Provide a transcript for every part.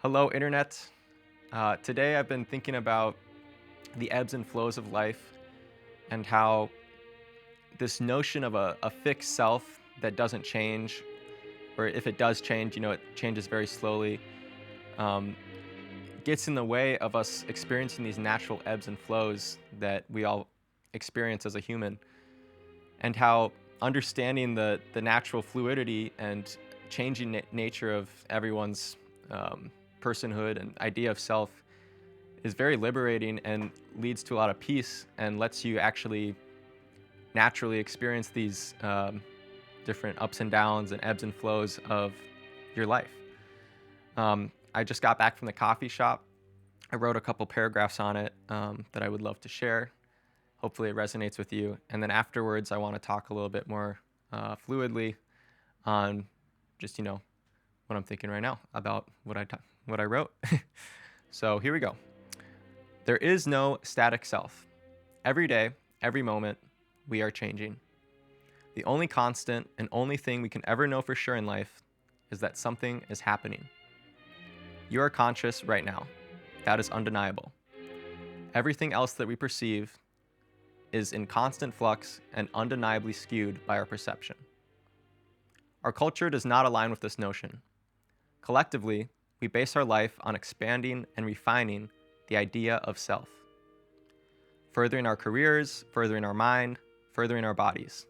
Hello, Internet. Today I've been thinking about the ebbs and flows of life and how this notion of a fixed self that doesn't change, or if it does change, it changes very slowly, um, gets in the way of us experiencing these natural ebbs and flows that we all experience as a human, and how understanding the natural fluidity and changing nature of everyone's um, personhood and idea of self is very liberating and leads to a lot of peace and lets you actually naturally experience these different ups and downs and ebbs and flows of your life. I just got back from the coffee shop. I wrote a couple paragraphs on it that I would love to share. Hopefully, it resonates with you. And then afterwards, I want to talk a little bit more fluidly on just what I'm thinking right now about what I wrote. So here we go. There is no static self. Every day, every moment, we are changing. The only constant and only thing we can ever know for sure in life is that something is happening. You are conscious right now. That is undeniable. Everything else that we perceive is in constant flux and undeniably skewed by our perception. Our culture does not align with this notion. Collectively, we base our life on expanding and refining the idea of self, furthering our careers, furthering our mind, furthering our bodies.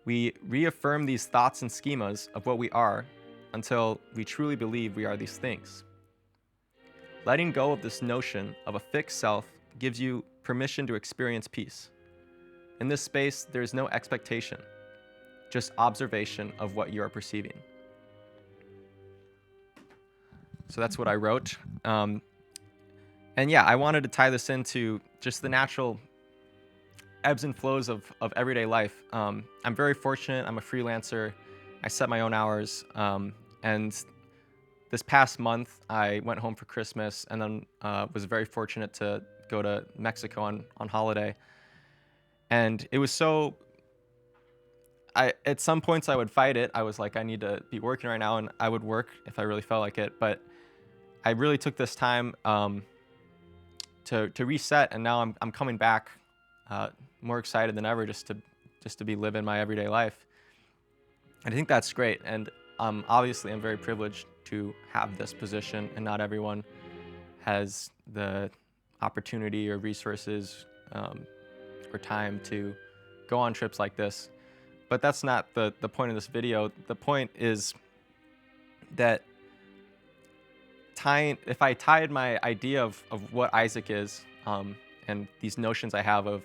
We reaffirm these thoughts and schemas of what we are until we truly believe we are these things. Letting go of this notion of a fixed self gives you permission to experience peace. In this space, there is no expectation, just observation of what you are perceiving. So that's what I wrote. And yeah, I wanted to tie this into just the natural ebbs and flows of everyday life. I'm very fortunate. I'm a freelancer. I set my own hours. And this past month, I went home for Christmas and then was very fortunate to go to Mexico on holiday. And it was so... at some points I would fight it. I was like, I need to be working right now, and I would work if I really felt like it. But I really took this time to reset, and now I'm coming back more excited than ever just to be living my everyday life. And I think that's great. And obviously, I'm very privileged to have this position, and not everyone has the opportunity or resources or time to go on trips like this. But that's not the point of this video. The point is that if I tied my idea of what Isaac is, and these notions I have of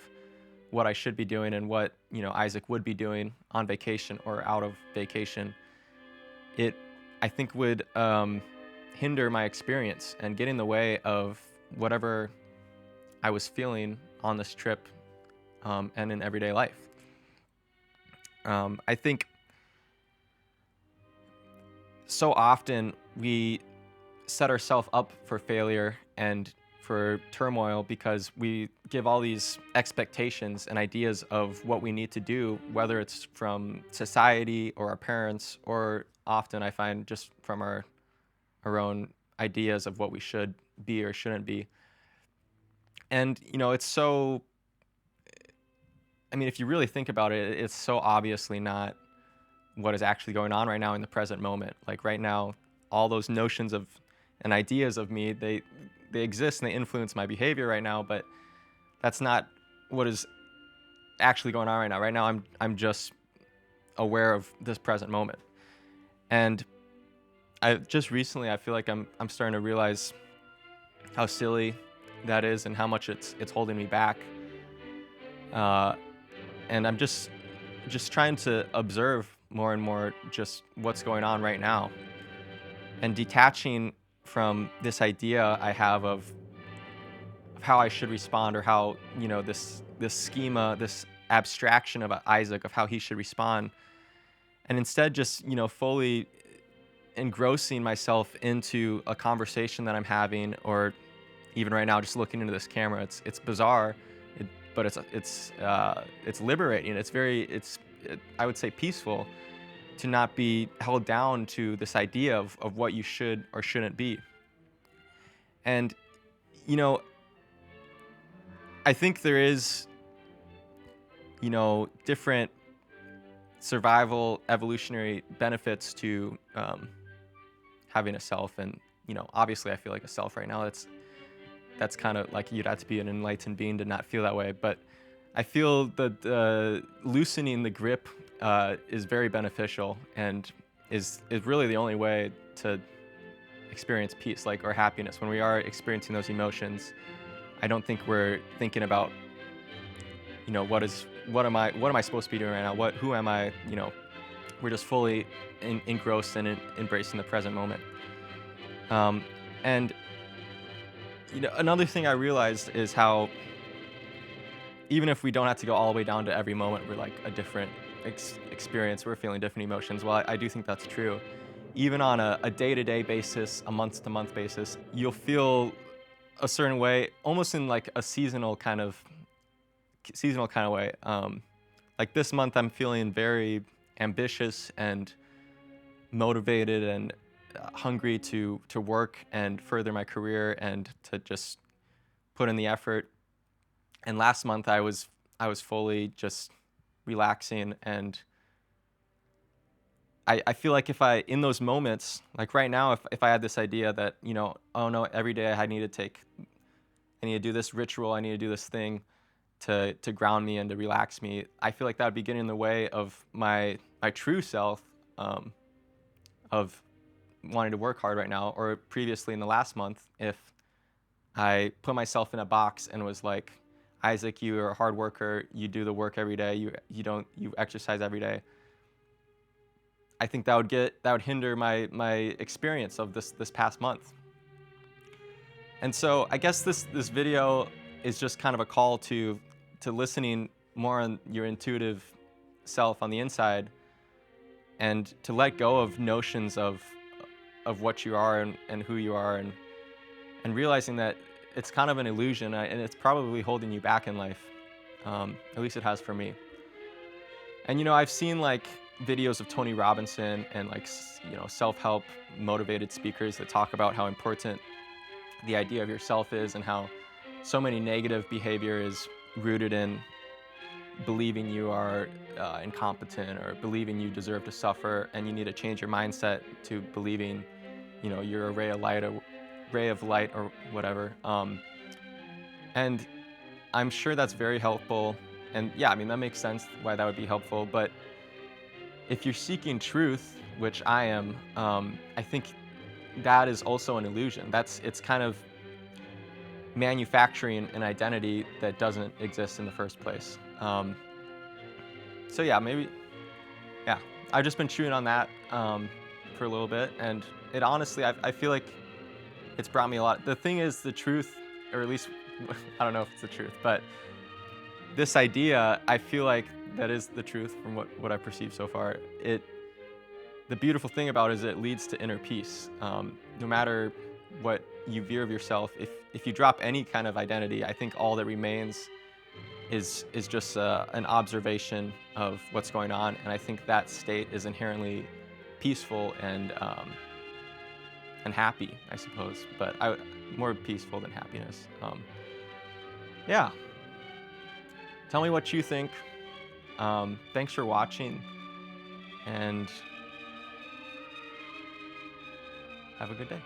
what I should be doing and what Isaac would be doing on vacation or out of vacation, it I think would hinder my experience and get in the way of whatever I was feeling on this trip and in everyday life. I think so often we set ourselves up for failure and for turmoil because we give all these expectations and ideas of what we need to do, whether it's from society or our parents, or often I find just from our own ideas of what we should be or shouldn't be. And, it's so, I mean, if you really think about it, it's so obviously not what is actually going on right now in the present moment. Like right now, all those notions of and ideas of me, they exist and they influence my behavior right now, but that's not what is actually going on right now. Right now, I'm just aware of this present moment. And I feel like I'm starting to realize how silly that is and how much it's holding me back. And I'm just trying to observe more and more just what's going on right now, and detaching from this idea I have of how I should respond, or how this schema, this abstraction of Isaac of how he should respond, and instead just fully engrossing myself into a conversation that I'm having, or even right now just looking into this camera. It's bizarre, but it's liberating. I would say peaceful to not be held down to this idea of what you should or shouldn't be. And, you know, I think there is, different survival evolutionary benefits to having a self. And, obviously I feel like a self right now. That's kind of like you'd have to be an enlightened being to not feel that way. But I feel that loosening the grip is very beneficial and is really the only way to experience peace, like, or happiness. When we are experiencing those emotions, I don't think we're thinking about, what am I supposed to be doing right now? Who am I? We're just fully engrossed and embracing the present moment. Um, and another thing I realized is how even if we don't have to go all the way down to every moment, we're like a different experience. We're feeling different emotions. Well, I do think that's true. Even on a day-to-day basis, a month-to-month basis, you'll feel a certain way, almost in like a seasonal kind of way. Like this month, I'm feeling very ambitious and motivated and hungry to work and further my career and to just put in the effort. And last month, I was fully just relaxing, and I feel like if I in those moments, like right now, if I had this idea that oh no, every day I need to do this ritual, I need to do this thing to ground me and to relax me. I feel like that would be getting in the way of my true self, of wanting to work hard right now. Or previously in the last month, if I put myself in a box and was like, Isaac, you are a hard worker, you do the work every day, you exercise every day. I think that would hinder my experience of this past month. And so I guess this video is just kind of a call to listening more on your intuitive self on the inside, and to let go of notions of what you are and who you are, and realizing that it's kind of an illusion, and it's probably holding you back in life. At least it has for me. And I've seen like videos of Tony Robinson and like self-help motivated speakers that talk about how important the idea of yourself is, and how so many negative behavior is rooted in believing you are incompetent, or believing you deserve to suffer, and you need to change your mindset to believing you're a ray of light or whatever. And I'm sure that's very helpful. And yeah, I mean, that makes sense why that would be helpful. But if you're seeking truth, which I am, I think that is also an illusion. It's kind of manufacturing an identity that doesn't exist in the first place. So yeah, yeah, I've just been chewing on that for a little bit, and it honestly, I feel like it's brought me a lot. The thing is, the truth, or at least I don't know if it's the truth, but this idea, I feel like that is the truth from what I've perceived so far. The beautiful thing about it is it leads to inner peace. No matter what you veer of yourself, if you drop any kind of identity, I think all that remains is just an observation of what's going on, and I think that state is inherently peaceful and happy, I suppose, but more peaceful than happiness. Yeah. Tell me what you think. Thanks for watching, and have a good day.